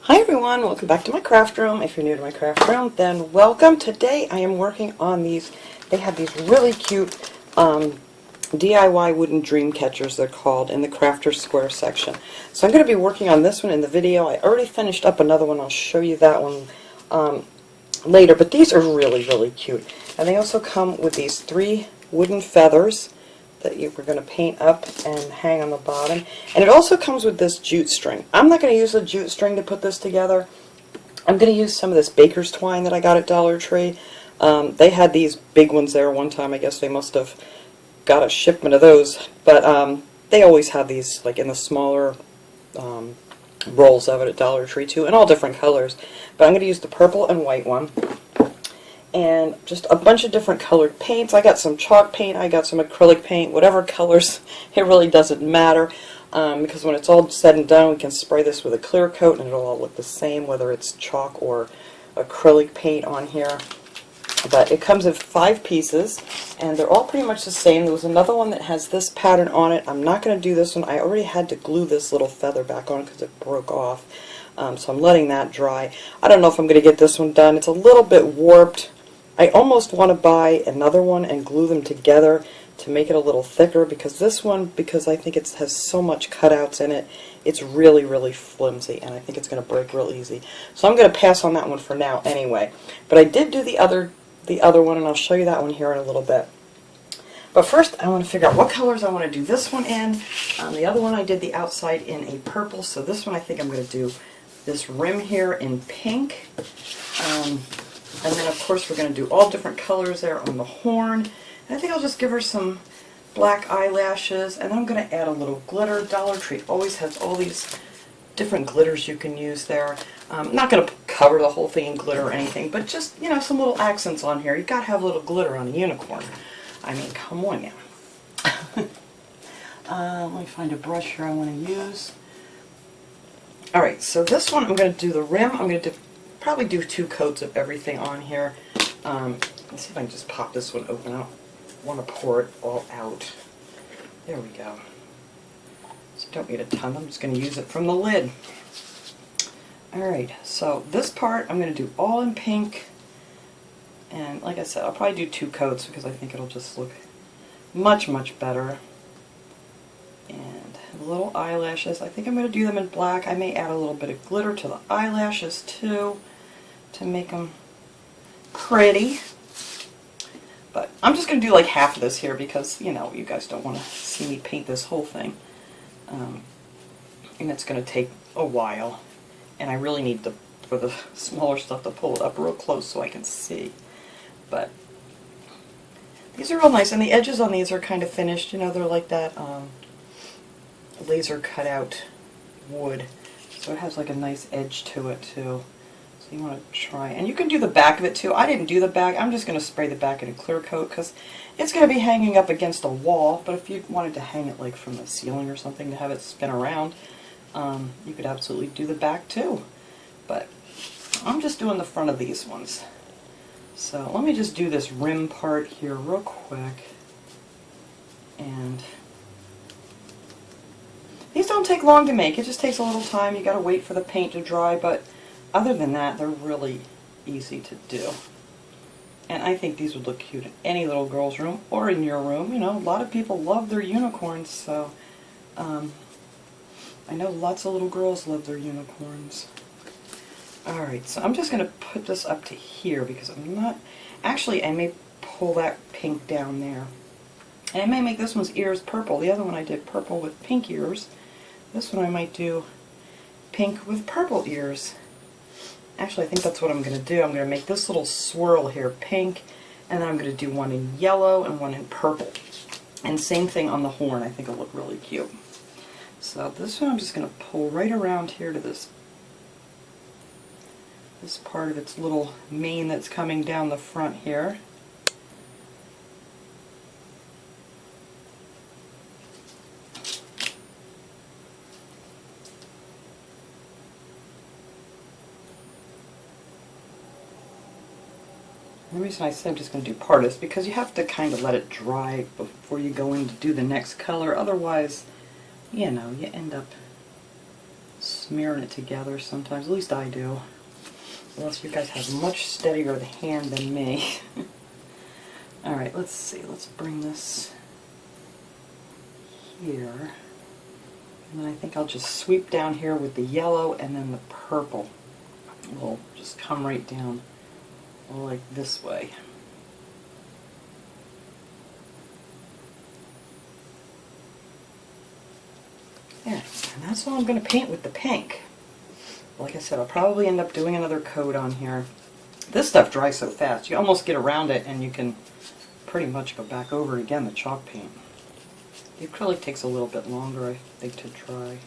Hi everyone, welcome back to my craft room. If you're new to my craft room, then welcome. Today I am working on these. They have these really cute DIY wooden dream catchers, they're called, in the Crafter Square section. So I'm going to be working on this one in the video. I already finished up another one. I'll show you that one later, but these are really, really cute. And they also come with these 3 wooden feathers that we're going to paint up and hang on the bottom. And it also comes with this jute string. I'm not going to use the jute string to put this together. I'm going to use some of this baker's twine that I got at Dollar Tree. They had these big ones there one time. I guess they must have got a shipment of those. But they always have these like in the smaller rolls of it at Dollar Tree too, in all different colors. But I'm going to use the purple and white one. And just a bunch of different colored paints. I got some chalk paint, I got some acrylic paint, whatever colors, it really doesn't matter, because when it's all said and done we can spray this with a clear coat and it'll all look the same whether it's chalk or acrylic paint on here. But it comes in 5 pieces and they're all pretty much the same. There was another one that has this pattern on it. I'm not going to do this one. I already had to glue this little feather back on because it broke off, so I'm letting that dry. I don't know if I'm going to get this one done. It's a little bit warped. I almost want to buy another one and glue them together to make it a little thicker, because this one, because I think it has so much cutouts in it, it's really, really flimsy, and I think it's going to break real easy. So I'm going to pass on that one for now anyway. But I did do the other one, and I'll show you that one here in a little bit. But first, I want to figure out what colors I want to do this one in. The other one I did the outside in a purple, so this one I think I'm going to do this rim here in pink. And then, of course, we're going to do all different colors there on the horn. And I think I'll just give her some black eyelashes. And then I'm going to add a little glitter. Dollar Tree always has all these different glitters you can use there. I'm not going to cover the whole thing in glitter or anything, but just, you know, some little accents on here. You've got to have a little glitter on a unicorn. I mean, come on now. Let me find a brush here I want to use. Alright, so this one I'm going to do the rim. I'm going to probably do 2 coats of everything on here. Let's see if I can just pop this one open. I don't want to pour it all out. There we go. So don't need a ton. I'm just going to use it from the lid. Alright, so this part I'm going to do all in pink. And like I said, I'll probably do 2 coats because I think it'll just look much, much better. And little eyelashes. I think I'm going to do them in black. I may add a little bit of glitter to the eyelashes too, to make them pretty. But I'm just going to do like half of this here because, you know, you guys don't want to see me paint this whole thing. And it's going to take a while. And I really need for the smaller stuff to pull it up real close so I can see. But these are real nice. And the edges on these are kind of finished. You know, they're like that laser cut out wood. So it has like a nice edge to it too. So you want to try, and you can do the back of it too. I didn't do the back. I'm just going to spray the back in a clear coat because it's going to be hanging up against a wall. But if you wanted to hang it like from the ceiling or something to have it spin around, you could absolutely do the back too. But I'm just doing the front of these ones. So let me just do this rim part here real quick. And these don't take long to make. It just takes a little time. You got to wait for the paint to dry, but other than that, they're really easy to do. And I think these would look cute in any little girl's room or in your room. You know, a lot of people love their unicorns, so I know lots of little girls love their unicorns. Alright, so I'm just going to put this up to here because I'm not... Actually, I may pull that pink down there. And I may make this one's ears purple. The other one I did purple with pink ears. This one I might do pink with purple ears. Actually, I think that's what I'm going to do. I'm going to make this little swirl here pink, and then I'm going to do one in yellow and one in purple. And same thing on the horn. I think it'll look really cute. So this one I'm just going to pull right around here to this part of its little mane that's coming down the front here. The reason I said I'm just going to do part of this because you have to kind of let it dry before you go in to do the next color. Otherwise, you know, you end up smearing it together sometimes. At least I do. Unless you guys have much steadier hand than me. Alright, let's see. Let's bring this here. And then I think I'll just sweep down here with the yellow and then the purple. Will just come right down like this way. There, and that's all I'm going to paint with the pink. Like I said, I'll probably end up doing another coat on here. This stuff dries so fast, you almost get around it and you can pretty much go back over it again, the chalk paint. The acrylic takes a little bit longer, I think, to dry.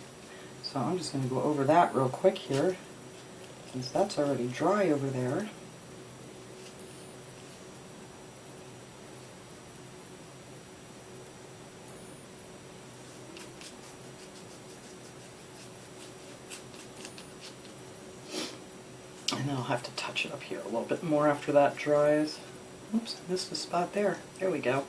So I'm just going to go over that real quick here, since that's already dry over there. And then I'll have to touch it up here a little bit more after that dries. Oops, I missed a spot there. There we go.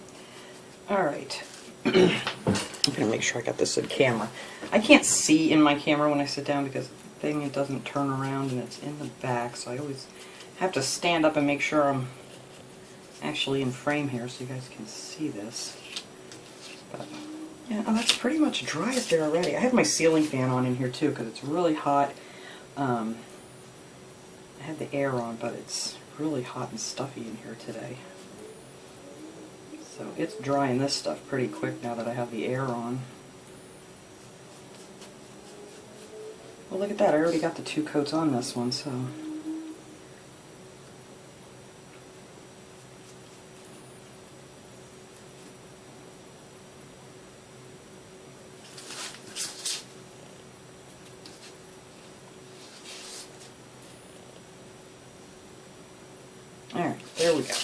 Alright. I'm going to make sure I got this in camera. I can't see in my camera when I sit down because the thing, it doesn't turn around and it's in the back, so I always have to stand up and make sure I'm actually in frame here so you guys can see this. But yeah, oh, that's pretty much dry up there already. I have my ceiling fan on in here too because it's really hot. I had the air on, but it's really hot and stuffy in here today. So it's drying this stuff pretty quick now that I have the air on. Well, look at that. I already got the 2 coats on this one, so. Alright, there we go.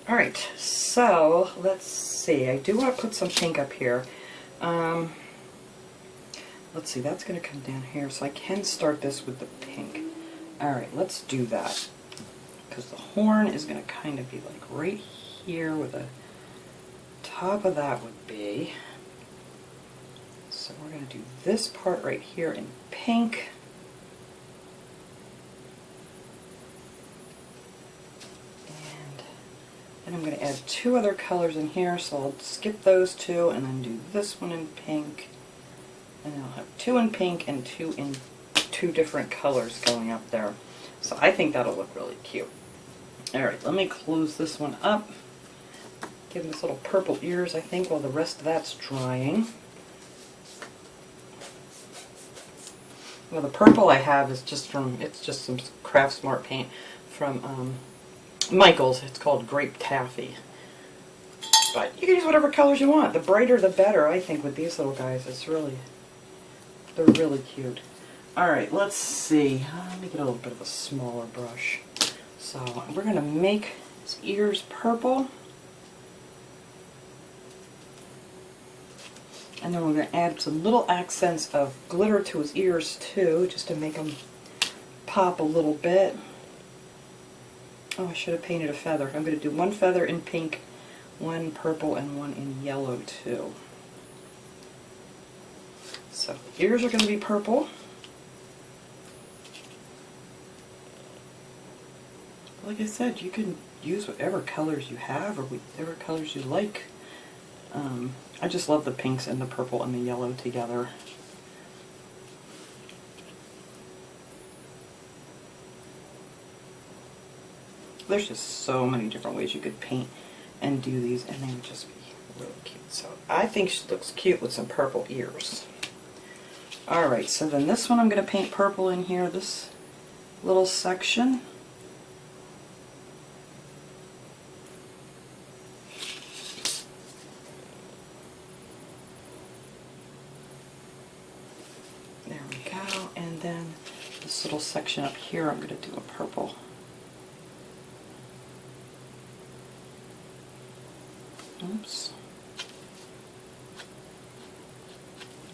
Alright, so let's see. I do want to put some pink up here. Let's see, that's going to come down here, so I can start this with the pink. Alright, let's do that. Because the horn is going to kind of be like right here where the top of that would be. So we're going to do this part right here in pink. And I'm going to add 2 other colors in here, so I'll skip those 2 and then do this one in pink. And then I'll have 2 in pink and 2 in 2 different colors going up there. So I think that'll look really cute. Alright, let me close this one up. Give him this little purple ears, I think, while the rest of that's drying. Well, the purple I have is just from, it's just some Craft Smart paint from Michael's. It's called Grape Taffy. But you can use whatever colors you want. The brighter the better, I think, with these little guys. It's really, they're really cute. Alright, let's see. Let me get a little bit of a smaller brush. So we're going to make his ears purple. And then we're going to add some little accents of glitter to his ears too, just to make them pop a little bit. Oh, I should have painted a feather. I'm going to do 1 feather in pink, 1 purple, and 1 in yellow too. So the ears are going to be purple. Like I said, you can use whatever colors you have or whatever colors you like. I just love the pinks and the purple and the yellow together. There's just so many different ways you could paint and do these, and they would just be really cute. So I think she looks cute with some purple ears. Alright, so then this one I'm going to paint purple in here, this little section. There we go, and then this little section up here I'm going to do a purple. Oops.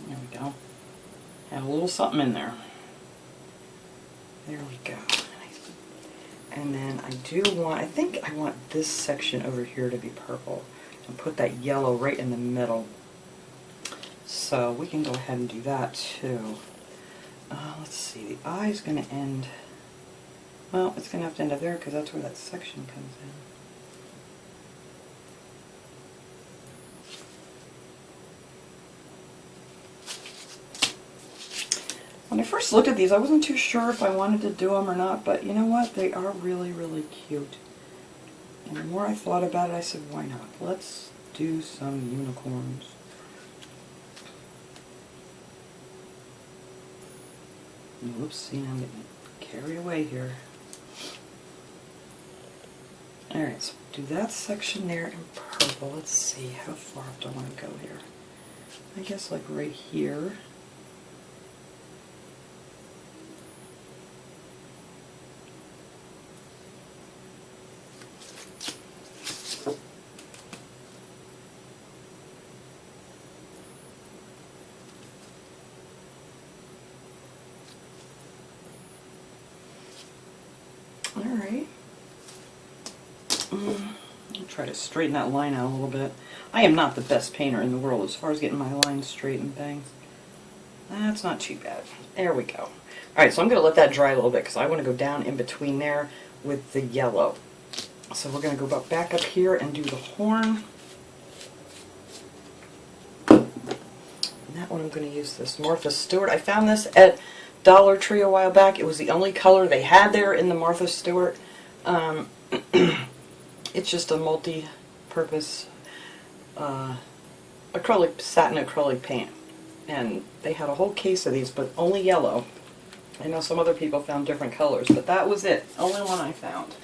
There we go. Add a little something in there. There we go. And then I do want, I think I want this section over here to be purple. And put that yellow right in the middle. So we can go ahead and do that too. Let's see, the eye's going to end, well, it's going to have to end up there because that's where that section comes in. When I first looked at these, I wasn't too sure if I wanted to do them or not, but you know what? They are really, really cute. And the more I thought about it, I said, why not? Let's do some unicorns. Whoops, see, I'm getting carried away here. Alright, so do that section there in purple. Let's see, how far up do I want to go here? I guess like right here. Alright. I'll try to straighten that line out a little bit. I am not the best painter in the world as far as getting my lines straight and things. That's not too bad. There we go. Alright, so I'm going to let that dry a little bit because I want to go down in between there with the yellow. So we're going to go back up here and do the horn. And that one I'm going to use this Martha Stewart. I found this at Dollar Tree a while back. It was the only color they had there in the Martha Stewart. It's just a multi-purpose acrylic, satin acrylic paint. And they had a whole case of these, but only yellow. I know some other people found different colors, but that was it. Only one I found.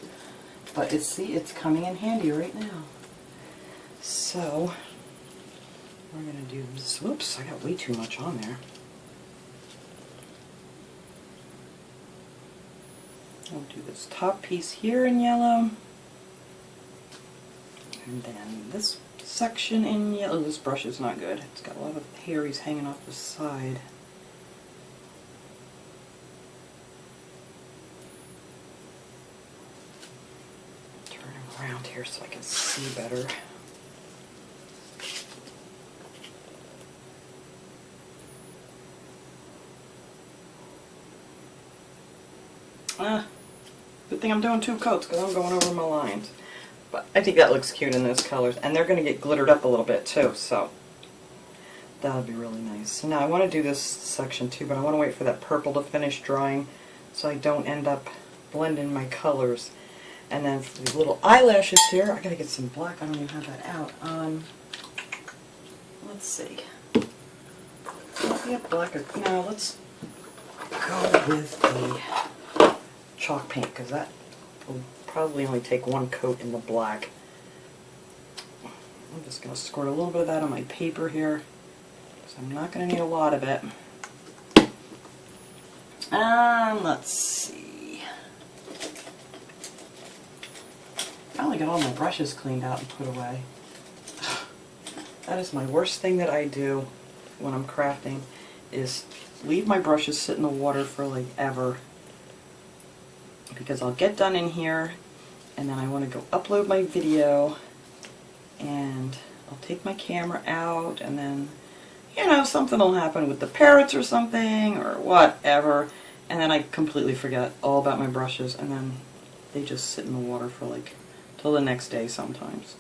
But see, it's coming in handy right now. So, we're going to do this. Whoops, I got way too much on there. I'll do this top piece here in yellow. And then this section in yellow. This brush is not good. It's got a lot of hairies hanging off the side. Turn it around here so I can see better. Good thing I'm doing 2 coats because I'm going over my lines. But I think that looks cute in those colors. And they're going to get glittered up a little bit too, so that'll be really nice. So now I want to do this section too, but I want to wait for that purple to finish drying so I don't end up blending my colors. And then for the little eyelashes here, I got to get some black. I don't even have that out. Let's see. Yeah, black. No, let's go with the chalk paint because that will probably only take 1 coat in the black. I'm just going to squirt a little bit of that on my paper here because I'm not going to need a lot of it. Let's see. Finally got all my brushes cleaned out and put away. That is my worst thing that I do when I'm crafting, is leave my brushes sit in the water for like ever. Because I'll get done in here and then I want to go upload my video and I'll take my camera out and then, you know, something will happen with the parrots or something or whatever, and then I completely forget all about my brushes and then they just sit in the water for like till the next day sometimes.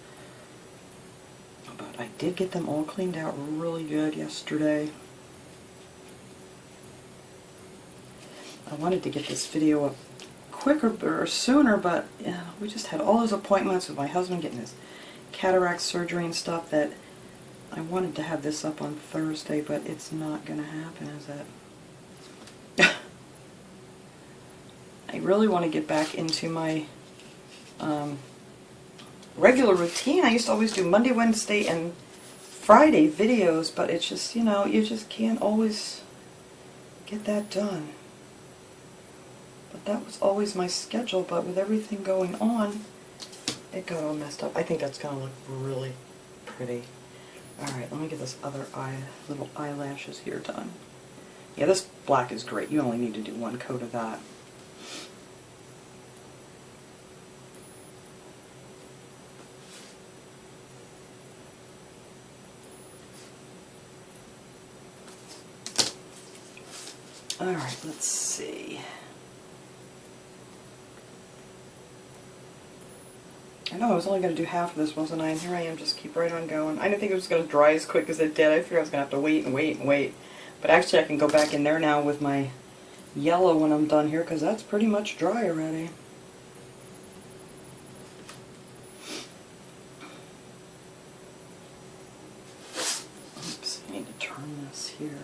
But I did get them all cleaned out really good yesterday. I wanted to get this video up quicker or sooner, but yeah, we just had all those appointments with my husband getting his cataract surgery and stuff that I wanted to have this up on Thursday, but it's not going to happen, is it? I really want to get back into my regular routine. I used to always do Monday, Wednesday, and Friday videos, but it's just, you know, you just can't always get that done. But that was always my schedule, but with everything going on, it got all messed up. I think that's going to look really pretty. Alright, let me get this other little eyelashes here done. Yeah, this black is great. You only need to do 1 coat of that. Alright, let's see. I know I was only going to do half of this, wasn't I? And here I am, just keep right on going. I didn't think it was going to dry as quick as it did. I figured I was going to have to wait and wait and wait. But actually I can go back in there now with my yellow when I'm done here, because that's pretty much dry already. Oops, I need to turn this here.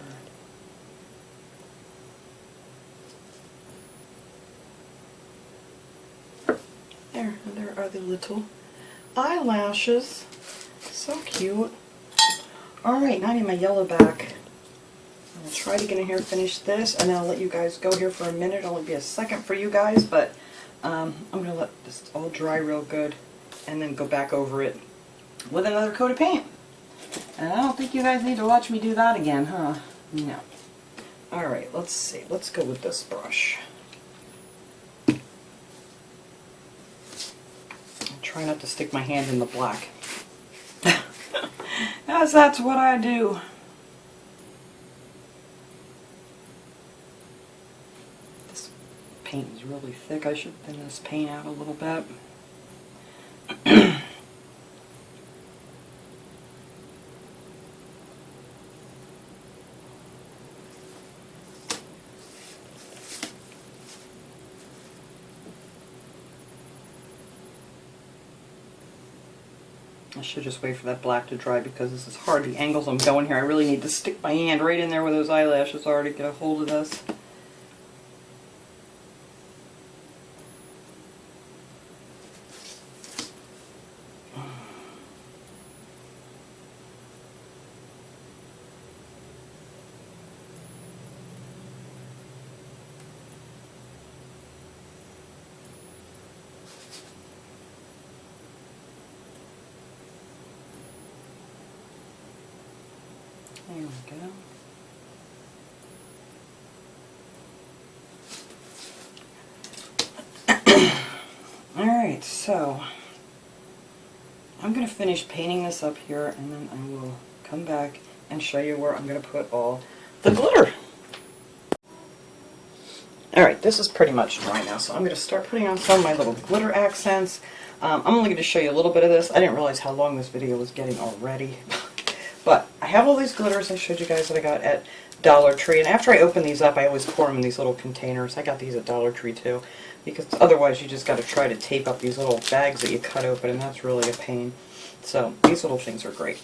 There, and there are the little eyelashes. So cute. Alright, now I need my yellow back. I'll try to get in here and finish this, and then I'll let you guys go here for a minute. It'll only be a second for you guys, but I'm going to let this all dry real good and then go back over it with another coat of paint. And I don't think you guys need to watch me do that again, huh? No. Alright, let's see. Let's go with this brush. Try not to stick my hand in the black, as that's what I do. This paint is really thick. I should thin this paint out a little bit. I should just wait for that black to dry because this is hard. The angles I'm going here, I really need to stick my hand right in there where those eyelashes are to get a hold of this. There we go. Alright, so I'm going to finish painting this up here, and then I will come back and show you where I'm going to put all the glitter. Alright, this is pretty much dry now, so I'm going to start putting on some of my little glitter accents. I'm only going to show you a little bit of this. I didn't realize how long this video was getting already. But I have all these glitters I showed you guys that I got at Dollar Tree, and after I open these up I always pour them in these little containers. I got these at Dollar Tree too, because otherwise you just got to try to tape up these little bags that you cut open, and that's really a pain. So these little things are great.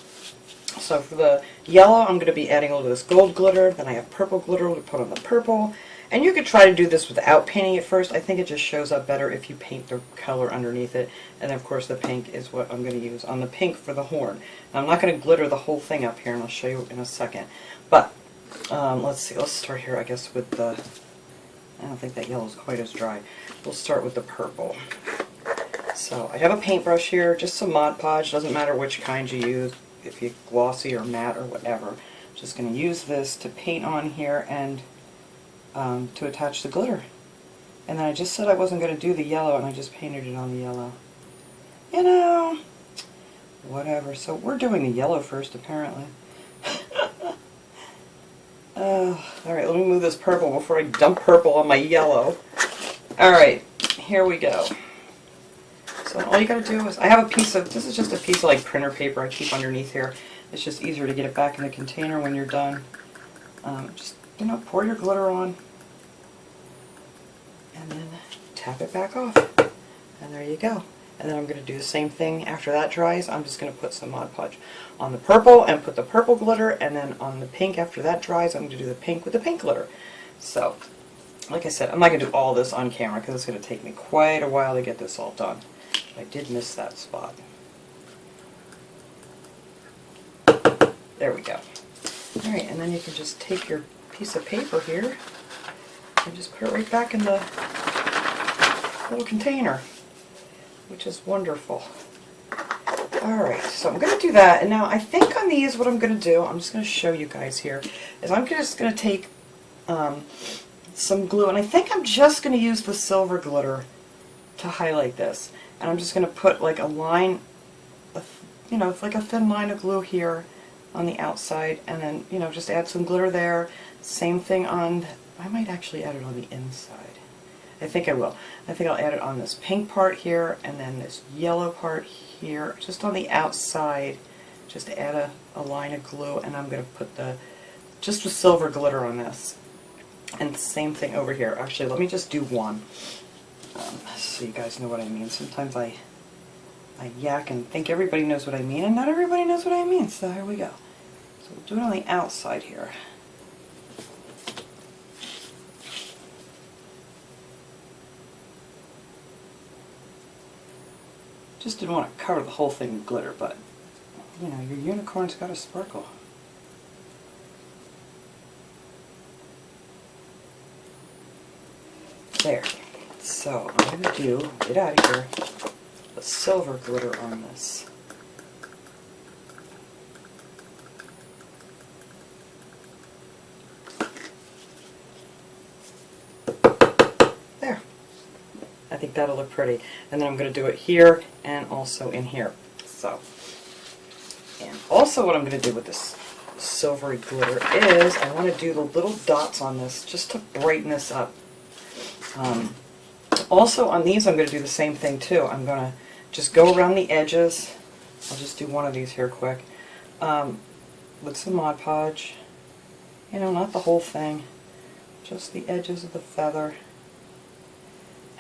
So for the yellow I'm going to be adding a little of this gold glitter, then I have purple glitter to put on the purple. And you could try to do this without painting it first. I think it just shows up better if you paint the color underneath it. And then of course the pink is what I'm going to use on the pink for the horn. Now I'm not going to glitter the whole thing up here, and I'll show you in a second. But let's see, let's start here I guess with the, I don't think that yellow is quite as dry. We'll start with the purple. So I have a paintbrush here, just some Mod Podge, doesn't matter which kind you use, if you glossy or matte or whatever. I'm just going to use this to paint on here and to attach the glitter. And then I just said I wasn't going to do the yellow, and I just painted it on the yellow. You know, whatever. So we're doing the yellow first, apparently. Alright, let me move this purple before I dump purple on my yellow. Alright, here we go. So all you gotta do is, I have a piece of, this is just a piece of like printer paper I keep underneath here. It's just easier to get it back in the container when you're done. Just, you know, pour your glitter on, and then tap it back off, and there you go. And then I'm going to do the same thing after that dries. I'm just going to put some Mod Podge on the purple and put the purple glitter, and then on the pink after that dries I'm going to do the pink with the pink glitter. So, like I said, I'm not going to do all this on camera because it's going to take me quite a while to get this all done. I did miss that spot. There we go. Alright, and then you can just take your piece of paper here and just put it right back in the little container, which is wonderful. Alright, so I'm going to do that, and now I think on these what I'm going to do, I'm just going to show you guys here, is I'm just going to take some glue, and I think I'm just going to use the silver glitter to highlight this. And I'm just going to put like a line, you know, it's like a thin line of glue here on the outside, and then, you know, just add some glitter there. Same thing on I might actually add it on the inside. I think I will. I think I'll add it on this pink part here, and then this yellow part here, just on the outside. Just add a line of glue, and I'm going to put just the silver glitter on this. And same thing over here. Actually, let me just do one, so you guys know what I mean. Sometimes I yak and think everybody knows what I mean, and not everybody knows what I mean, so here we go. So we'll do it on the outside here. Just didn't want to cover the whole thing with glitter, but, you know, your unicorn's got to sparkle. There. So I'm going to get out of here, the silver glitter on this. There. I think that'll look pretty. And then I'm going to do it here and also in here. So, and also what I'm going to do with this silvery glitter is I want to do the little dots on this just to brighten this up. Also on these I'm going to do the same thing too. I'm going to just go around the edges. I'll just do one of these here quick. With some Mod Podge. You know, not the whole thing. Just the edges of the feather.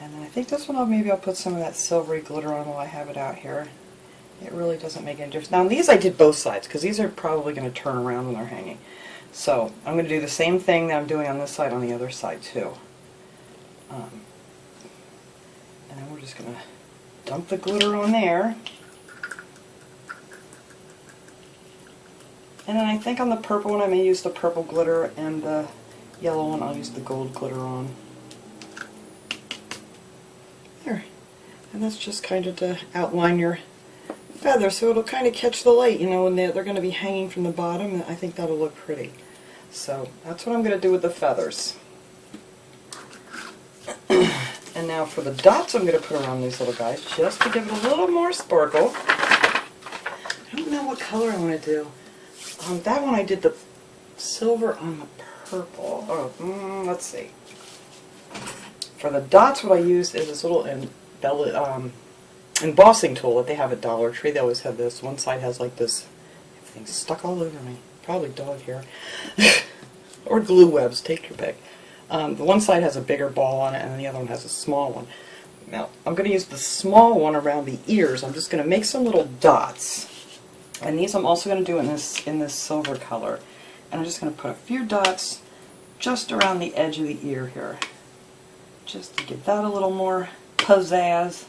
And then I think this one maybe I'll put some of that silvery glitter on while I have it out here. It really doesn't make any difference. Now these I did both sides because these are probably going to turn around when they're hanging. So I'm going to do the same thing that I'm doing on this side on the other side too. And then we're just going to dump the glitter on there. And then I think on the purple one I may use the purple glitter, and the yellow one I'll use the gold glitter on. There. And that's just kind of to outline your feather so it'll kind of catch the light, you know, when they're going to be hanging from the bottom. I think that'll look pretty. So that's what I'm going to do with the feathers. And now for the dots I'm going to put around these little guys just to give it a little more sparkle. I don't know what color I want to do. That one I did the silver on the purple. Oh, let's see. For the dots what I used is this little embossing tool that they have at Dollar Tree. They always have this. One side has like this, everything's stuck all over me. Probably dog hair. Or glue webs, take your pick. The one side has a bigger ball on it and the other one has a small one. Now, I'm going to use the small one around the ears. I'm just going to make some little dots. And these I'm also going to do in this silver color. And I'm just going to put a few dots just around the edge of the ear here. Just to give that a little more pizzazz.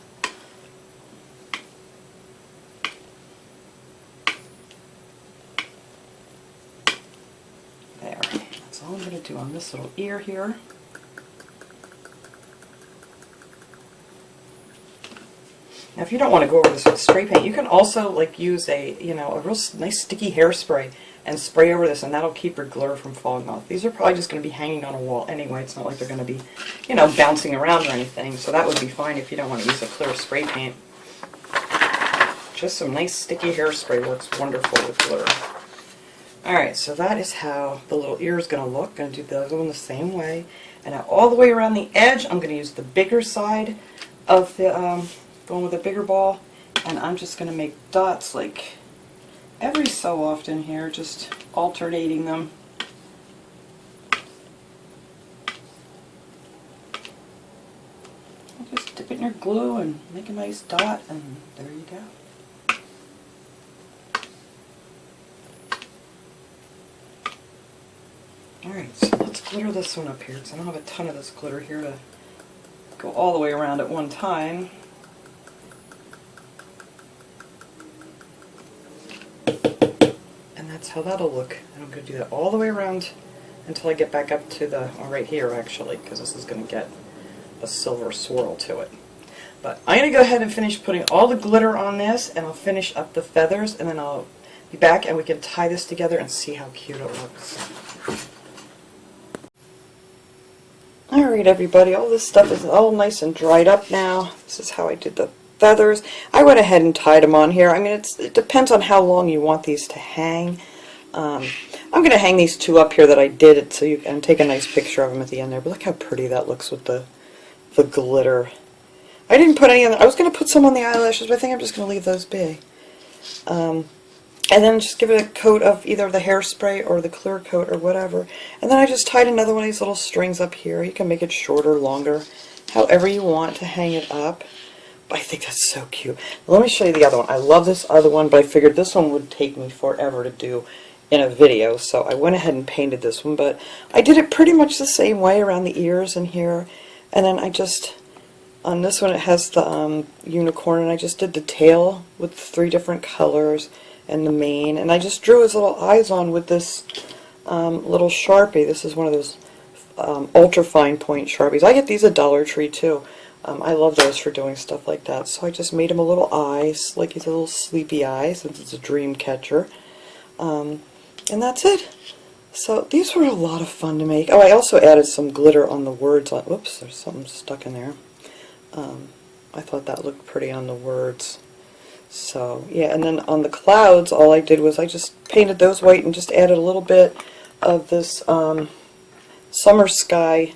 There. That's all I'm going to do on this little ear here. Now, if you don't want to go over this with spray paint, you can also like use a real nice sticky hairspray and spray over this, and that'll keep your glitter from falling off. These are probably just going to be hanging on a wall anyway. It's not like they're going to be, bouncing around or anything. So that would be fine if you don't want to use a clear spray paint. Just some nice sticky hairspray works wonderful with glitter. Alright, so that is how the little ear is going to look. Going to do the other one the same way. And now all the way around the edge, I'm going to use the bigger side of the one with a bigger ball. And I'm just going to make dots like every so often here, just alternating them. Just dip it in your glue and make a nice dot, and there you go. Alright, so let's glitter this one up here, because I don't have a ton of this glitter here to go all the way around at one time. And that's how that'll look. And I'm going to do that all the way around until I get back up to the, right here actually, because this is going to get a silver swirl to it. But I'm going to go ahead and finish putting all the glitter on this, and I'll finish up the feathers, and then I'll be back and we can tie this together and see how cute it looks. Alright everybody, all this stuff is all nice and dried up now. This is how I did the feathers. I went ahead and tied them on here. I mean, it depends on how long you want these to hang. I'm going to hang these two up here that I did it so you can take a nice picture of them at the end there. But look how pretty that looks with the glitter. I didn't put any on. I was going to put some on the eyelashes, but I think I'm just going to leave those be. And then just give it a coat of either the hairspray or the clear coat or whatever. And then I just tied another one of these little strings up here. You can make it shorter, longer, however you want to hang it up. But I think that's so cute. Let me show you the other one. I love this other one, but I figured this one would take me forever to do in a video, so I went ahead and painted this one. But I did it pretty much the same way around the ears and here. And then I just, on this one it has the unicorn, and I just did the tail with 3 different colors and the mane, and I just drew his little eyes on with this little Sharpie. This is one of those ultra fine point Sharpies. I get these at Dollar Tree too. I love those for doing stuff like that. So I just made him a little eyes, like he's a little sleepy eye, since it's a dream catcher. And that's it. So these were a lot of fun to make. Oh, I also added some glitter on the words. Whoops, there's something stuck in there. I thought that looked pretty on the words. So, yeah, and then on the clouds, all I did was I just painted those white and just added a little bit of this summer sky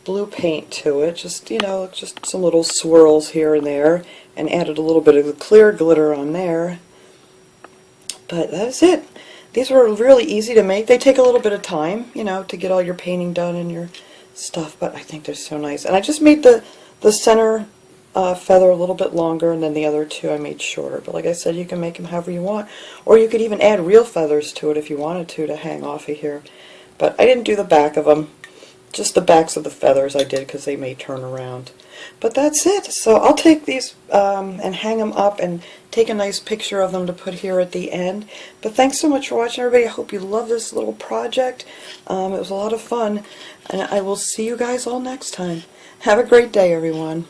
blue paint to it. Just, you know, just some little swirls here and there, and added a little bit of the clear glitter on there. But that's it. These were really easy to make. They take a little bit of time, you know, to get all your painting done and your stuff, but I think they're so nice. And I just made the center feather a little bit longer, and then the other two I made shorter. But like I said, you can make them however you want, or you could even add real feathers to it if you wanted to hang off of here. But I didn't do the back of them, just the backs of the feathers I did because they may turn around. But that's it. So I'll take these and hang them up and take a nice picture of them to put here at the end. But thanks so much for watching, everybody. I hope you love this little project. It was a lot of fun, and I will see you guys all next time. Have a great day, everyone.